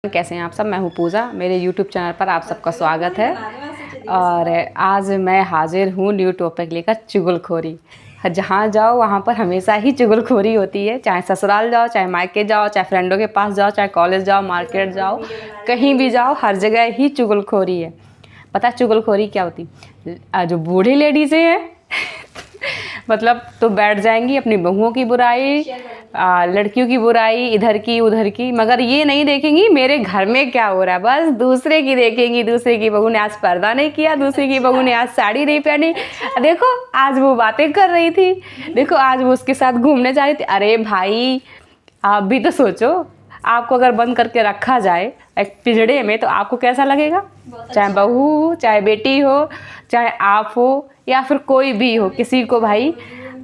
कैसे हैं आप सब। मैं हूँ पूजा, मेरे YouTube चैनल पर आप सबका स्वागत है। और आज मैं हाजिर हूँ न्यू टॉपिक लेकर, चुगलखोरी। जहाँ जाओ वहाँ पर हमेशा ही चुगलखोरी होती है, चाहे ससुराल जाओ, चाहे मायके जाओ, चाहे फ्रेंडों के पास जाओ, चाहे कॉलेज जाओ, मार्केट जाओ, कहीं भी जाओ, हर जगह ही चुगलखोरी है। पता है चुगलखोरी क्या होती? जो बूढ़ी लेडीज़ें हैं मतलब तो बैठ जाएंगी अपनी बहुओं की बुराई, लड़कियों की बुराई, इधर की उधर की, मगर ये नहीं देखेंगी मेरे घर में क्या हो रहा है। बस दूसरे की देखेंगी, दूसरे की बहू ने आज पर्दा नहीं किया, दूसरे की बहू ने आज साड़ी नहीं पहनी, देखो आज वो बातें कर रही थी, देखो आज वो उसके साथ घूमने जा रही थी। अरे भाई आप भी तो सोचो, आपको अगर बंद करके रखा जाए एक पिंजड़े में तो आपको कैसा लगेगा? चाहे बहू हो, चाहे बेटी हो, चाहे आप हो या फिर कोई भी हो, किसी को भाई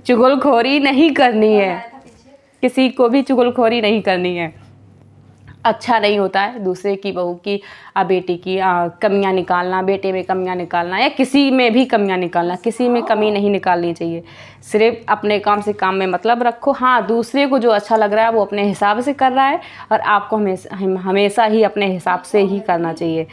चुगलखोरी नहीं करनी है, किसी को भी चुगलखोरी नहीं करनी है। अच्छा नहीं होता है दूसरे की बहू की, बेटी की कमियां निकालना, बेटे में कमियां निकालना या किसी में भी कमियां निकालना। किसी में कमी नहीं निकालनी चाहिए, सिर्फ अपने काम से काम में मतलब रखो। हाँ, दूसरे को जो अच्छा लग रहा है वो अपने हिसाब से कर रहा है और आपको हमेशा ही अपने हिसाब से ही करना चाहिए।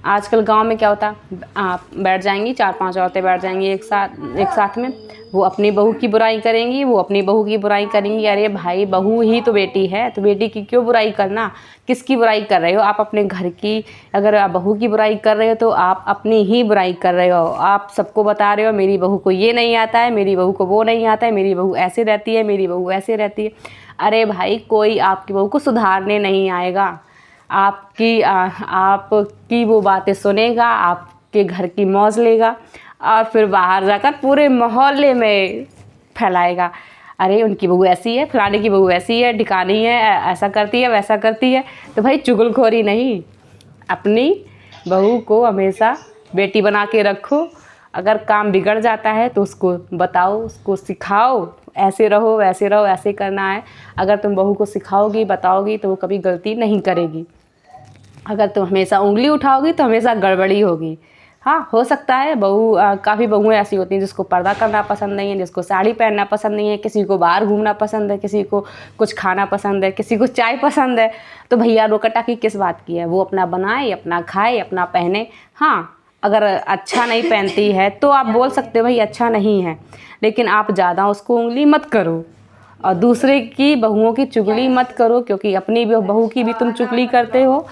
आजकल गांव में क्या होता है, आप बैठ जाएंगी, 4-5 औरतें बैठ जाएंगी एक साथ में, वो अपनी बहू की बुराई करेंगी, वो अपनी बहू की बुराई करेंगी। अरे भाई बहू ही तो बेटी है, तो बेटी की क्यों बुराई करना? किसकी बुराई कर रहे हो आप? अपने घर की। अगर आप बहू की बुराई कर रहे हो तो आप अपनी ही बुराई कर रहे हो। आप सबको बता रहे हो मेरी बहू को ये नहीं आता है, मेरी बहू को वो नहीं आता है, मेरी बहू ऐसे रहती है, मेरी बहू ऐसे रहती है। अरे भाई कोई आपकी बहू को सुधारने नहीं आएगा, आपकी वो बातें सुनेगा, आपके घर की मौज लेगा और फिर बाहर जाकर पूरे मोहल्ले में फैलाएगा। अरे उनकी बहू ऐसी है, फलाने की बहू ऐसी है, ढिकानी है, ऐसा करती है, वैसा करती है। तो भाई चुगलखोरी नहीं, अपनी बहू को हमेशा बेटी बना के रखो। अगर काम बिगड़ जाता है तो उसको बताओ, उसको सिखाओ, ऐसे रहो, वैसे रहो, ऐसे करना है। अगर तुम बहू को सिखाओगी, बताओगी तो वो कभी गलती नहीं करेगी। अगर तुम हमेशा उंगली उठाओगी तो हमेशा गड़बड़ी होगी। हाँ, हो सकता है काफ़ी बहुएं ऐसी होती हैं जिसको पर्दा करना पसंद नहीं है, जिसको साड़ी पहनना पसंद नहीं है, किसी को बाहर घूमना पसंद है, किसी को कुछ खाना पसंद है, किसी को चाय पसंद है। तो भैया रोका-टाकी किस बात की है? वो अपना बनाए, अपना खाए, अपना पहने। हाँ, अगर अच्छा नहीं पहनती है तो आप बोल सकते हो भाई अच्छा नहीं है, लेकिन आप ज़्यादा उसको उंगली मत करो और दूसरे की बहुओं की चुगली मत करो, क्योंकि अपनी बहू की भी तुम चुगली करते हो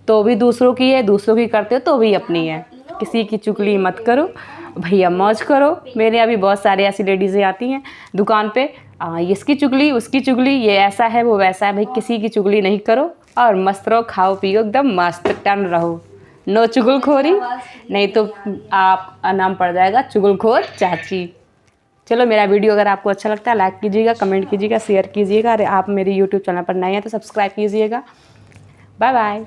तो भी दूसरों की है, दूसरों की करते हो तो भी अपनी है। किसी की चुगली मत करो भैया, मौज करो। मेरे यहाँ भी बहुत सारे ऐसी लेडीज़ें आती हैं दुकान पे, इसकी चुगली, उसकी चुगली, ये ऐसा है, वो वैसा है। भाई किसी की चुगली नहीं करो और मस्त रहो, खाओ पियो, एकदम मस्त टन रहो। नो चुगलखोरी, नहीं तो आप नाम पड़ जाएगा चुगलखोर चाची। चलो, मेरा वीडियो अगर आपको अच्छा लगता है लाइक कीजिएगा, कमेंट कीजिएगा, शेयर कीजिएगा। अरे आप मेरे YouTube चैनल पर नए हैं तो सब्सक्राइब कीजिएगा। Bye bye.